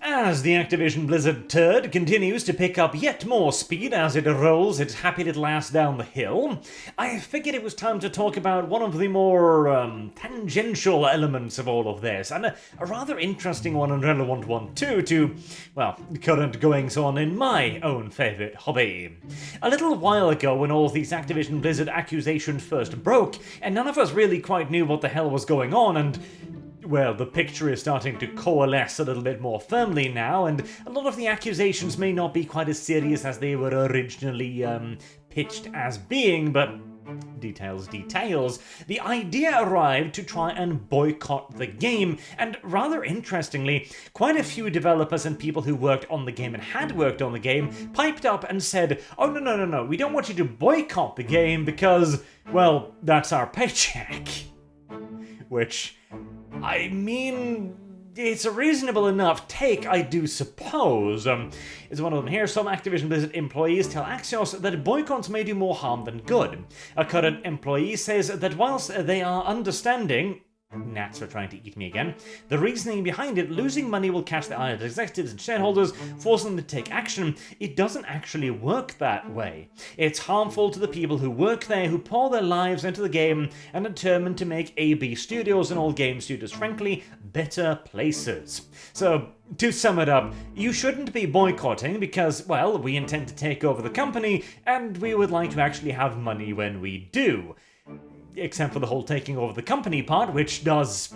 As the Activision Blizzard turd continues to pick up yet more speed as it rolls its happy little ass down the hill, I figured it was time to talk about one of the more tangential elements of all of this, and a rather interesting one and relevant one too to, well, current goings-on in my own favourite hobby. A little while ago, when all these Activision Blizzard accusations first broke, and none of us really quite knew what the hell was going on, and well, the picture is starting to coalesce a little bit more firmly now, and a lot of the accusations may not be quite as serious as they were originally pitched as being, but details. The idea arrived to try and boycott the game, and rather interestingly, quite a few developers and people who worked on the game and had worked on the game piped up and said, oh no, we don't want you to boycott the game because, well, that's our paycheck. Which, I mean, it's a reasonable enough take, I do suppose. Is one of them here. Some Activision Blizzard employees tell Axios that boycotts may do more harm than good. A current employee says that whilst they are understanding... Gnats are trying to eat me again. The reasoning behind it, losing money will catch the eye of executives and shareholders, forcing them to take action. It doesn't actually work that way. It's harmful to the people who work there, who pour their lives into the game and are determined to make AB Studios and all game studios, frankly, better places. So, to sum it up, you shouldn't be boycotting because, well, we intend to take over the company and we would like to actually have money when we do. Except for the whole taking over the company part, which does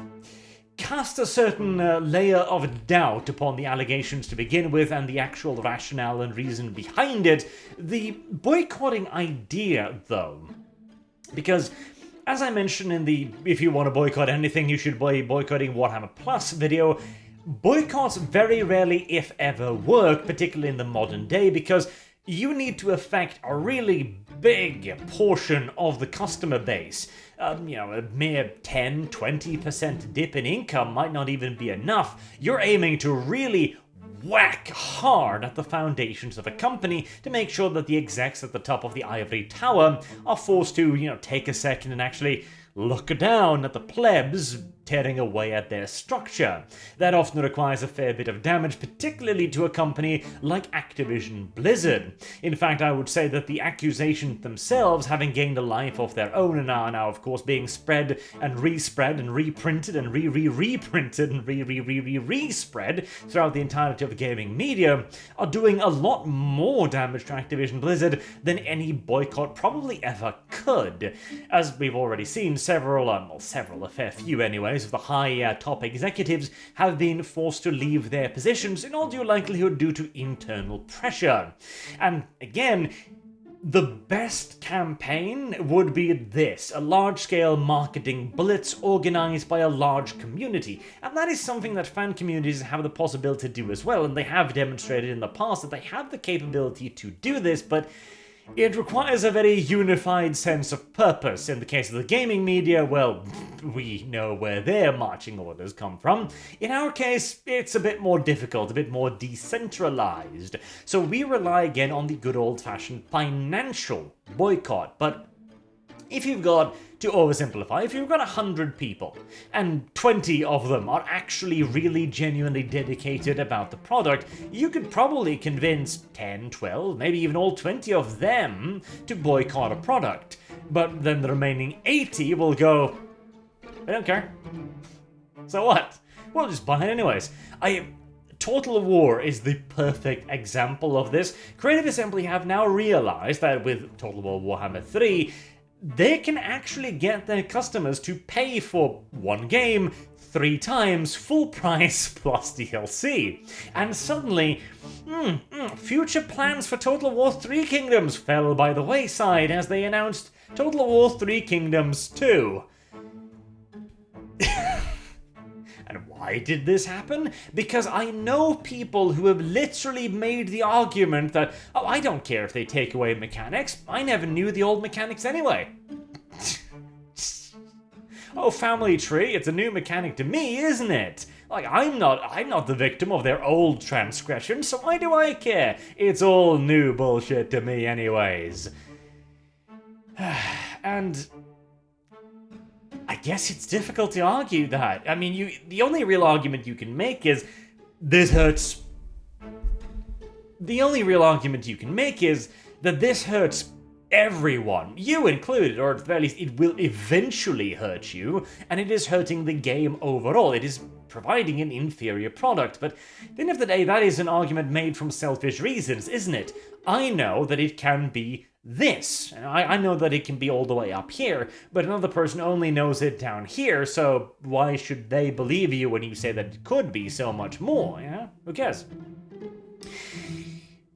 cast a certain layer of doubt upon the allegations to begin with and the actual rationale and reason behind it. The boycotting idea, though, because as I mentioned in the if you want to boycott anything, you should be boycotting Warhammer Plus video, boycotts very rarely, if ever, work, particularly in the modern day, because you need to affect a really big portion of the customer base. A mere 10-20% dip in income might not even be enough. You're aiming to really whack hard at the foundations of a company to make sure that the execs at the top of the ivory tower are forced to, take a second and actually look down at the plebs tearing away at their structure. That often requires a fair bit of damage, particularly to a company like Activision Blizzard. In fact, I would say that the accusations themselves, having gained a life of their own and are now, of course, being spread and respread and reprinted and reprinted and respread throughout the entirety of the gaming media, are doing a lot more damage to Activision Blizzard than any boycott probably ever could. As we've already seen, a fair few anyways, of the high top executives have been forced to leave their positions in all due likelihood due to internal pressure. And again, the best campaign would be this, a large-scale marketing blitz organized by a large community. And that is something that fan communities have the possibility to do as well, and they have demonstrated in the past that they have the capability to do this, but it requires a very unified sense of purpose. In the case of the gaming media, well, we know where their marching orders come from. In our case, it's a bit more difficult, a bit more decentralized. So we rely again on the good old-fashioned financial boycott. But if you've got, to oversimplify, if you've got 100 people, and 20 of them are actually really genuinely dedicated about the product, you could probably convince 10, 12, maybe even all 20 of them to boycott a product. But then the remaining 80 will go, I don't care. So what? We'll just buy it anyways. Total War is the perfect example of this. Creative Assembly have now realized that with Total War Warhammer 3, they can actually get their customers to pay for one game 3 times full price plus DLC. And suddenly, future plans for Total War 3 Kingdoms fell by the wayside as they announced Total War 3 Kingdoms 2. And why did this happen? Because I know people who have literally made the argument that, oh, I don't care if they take away mechanics. I never knew the old mechanics anyway. Oh, family tree, it's a new mechanic to me, isn't it? Like, I'm not the victim of their old transgressions, so why do I care? It's all new bullshit to me anyways. And I guess it's difficult to argue that. I mean, the only real argument you can make is this hurts. The only real argument you can make is that this hurts everyone, you included, or at the very least it will eventually hurt you, and it is hurting the game overall. It is providing an inferior product, but at the end of the day, that is an argument made from selfish reasons, isn't it? I know that it can be this. I know that it can be all the way up here, but another person only knows it down here, so why should they believe you when you say that it could be so much more, yeah? Who cares?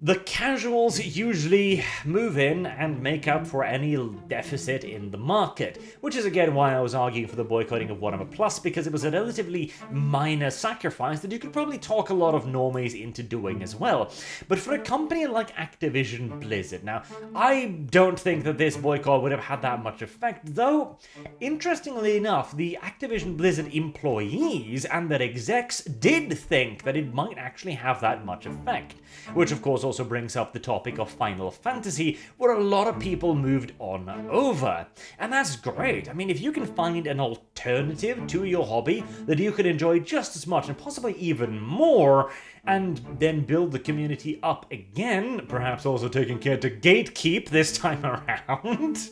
The casuals usually move in and make up for any deficit in the market, which is again why I was arguing for the boycotting of Warhammer Plus, because it was a relatively minor sacrifice that you could probably talk a lot of normies into doing as well. But for a company like Activision Blizzard, now, I don't think that this boycott would have had that much effect, though, interestingly enough, the Activision Blizzard employees and their execs did think that it might actually have that much effect, which of course also brings up the topic of Final Fantasy, where a lot of people moved on over. And that's great. I mean, if you can find an alternative to your hobby that you can enjoy just as much and possibly even more, and then build the community up again, perhaps also taking care to gatekeep this time around.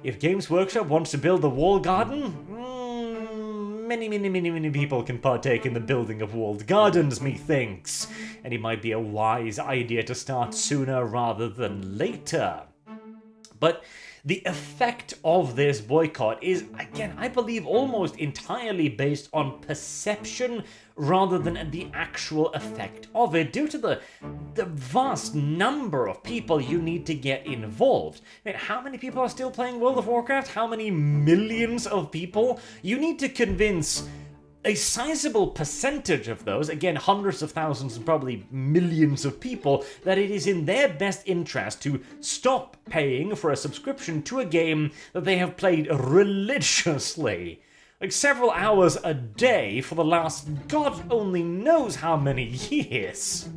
If Games Workshop wants to build a wall garden, many people can partake in the building of walled gardens, methinks, and it might be a wise idea to start sooner rather than later. But the effect of this boycott is, again, I believe almost entirely based on perception rather than the actual effect of it, due to the vast number of people you need to get involved. I mean, how many people are still playing World of Warcraft? How many millions of people? You need to convince a sizable percentage of those, again hundreds of thousands and probably millions of people, that it is in their best interest to stop paying for a subscription to a game that they have played religiously. Like several hours a day for the last God only knows how many years.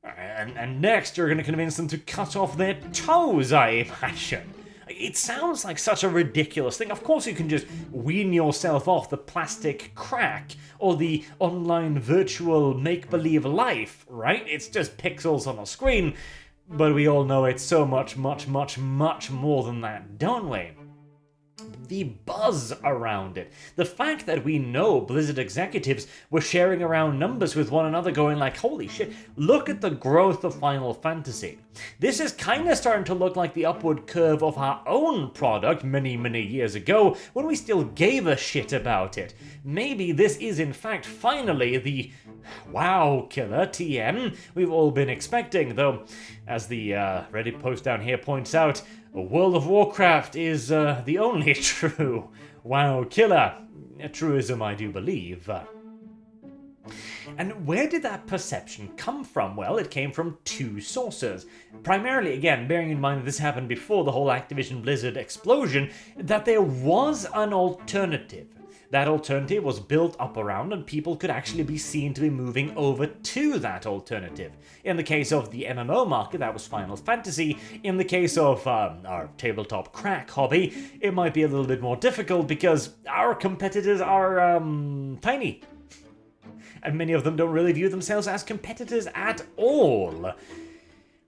And next you're going to convince them to cut off their toes, I imagine. It sounds like such a ridiculous thing. Of course you can just wean yourself off the plastic crack or the online virtual make-believe life, right? It's just pixels on a screen, but we all know it's so much more than that, don't we? The buzz around it. The fact that we know Blizzard executives were sharing around numbers with one another going like, holy shit, look at the growth of Final Fantasy. This is kind of starting to look like the upward curve of our own product many years ago when we still gave a shit about it. Maybe this is in fact finally the wow killer TM we've all been expecting, though as the Reddit post down here points out, World of Warcraft is the only true WoW killer. A truism, I do believe. And where did that perception come from? Well, it came from two sources. Primarily, again, bearing in mind that this happened before the whole Activision Blizzard explosion, that there was an alternative. That alternative was built up around, and people could actually be seen to be moving over to that alternative. In the case of the MMO market, that was Final Fantasy. In the case of our tabletop crack hobby, it might be a little bit more difficult because our competitors are tiny. And many of them don't really view themselves as competitors at all.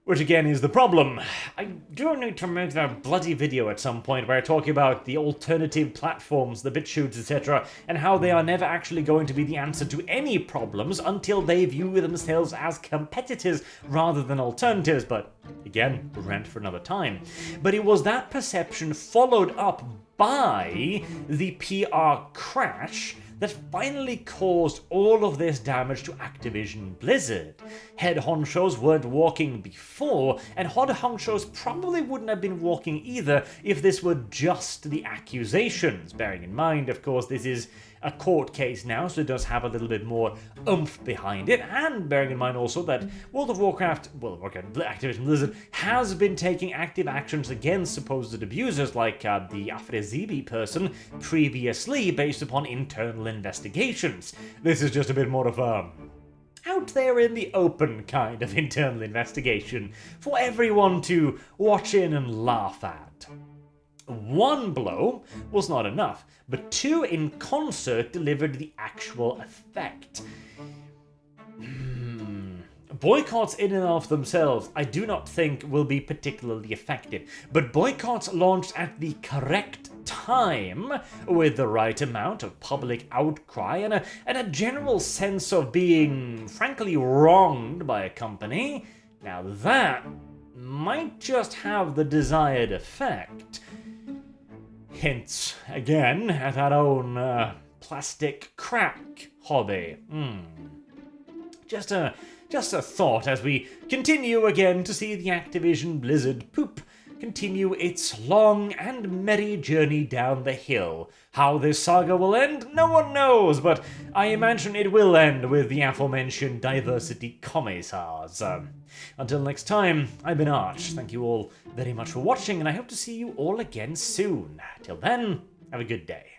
Which again is the problem. I do need to make that bloody video at some point where I talk about the alternative platforms, the BitChutes, etc., and how they are never actually going to be the answer to any problems until they view themselves as competitors rather than alternatives, but again, rant for another time. But it was that perception followed up by the PR crash that finally caused all of this damage to Activision Blizzard. Head honchos weren't walking before, and head honchos probably wouldn't have been walking either if this were just the accusations. Bearing in mind, of course, this is a court case now, so it does have a little bit more oomph behind it, and bearing in mind also that Activision Blizzard has been taking active actions against supposed abusers like the Afrezibi person previously based upon internal investigations. This is just a bit more of a out there in the open kind of internal investigation for everyone to watch in and laugh at. One blow was not enough, but two in concert delivered the actual effect. Boycotts in and of themselves I do not think will be particularly effective, but boycotts launched at the correct time, with the right amount of public outcry and a general sense of being frankly wronged by a company, now that might just have the desired effect. Hints again at our own plastic crack hobby. Just a thought as we continue again to see the Activision Blizzard poop continue its long and merry journey down the hill. How this saga will end, no one knows, but I imagine it will end with the aforementioned diversity commissars. Until next time, I've been Arch. Thank you all very much for watching, and I hope to see you all again soon. Till then, have a good day.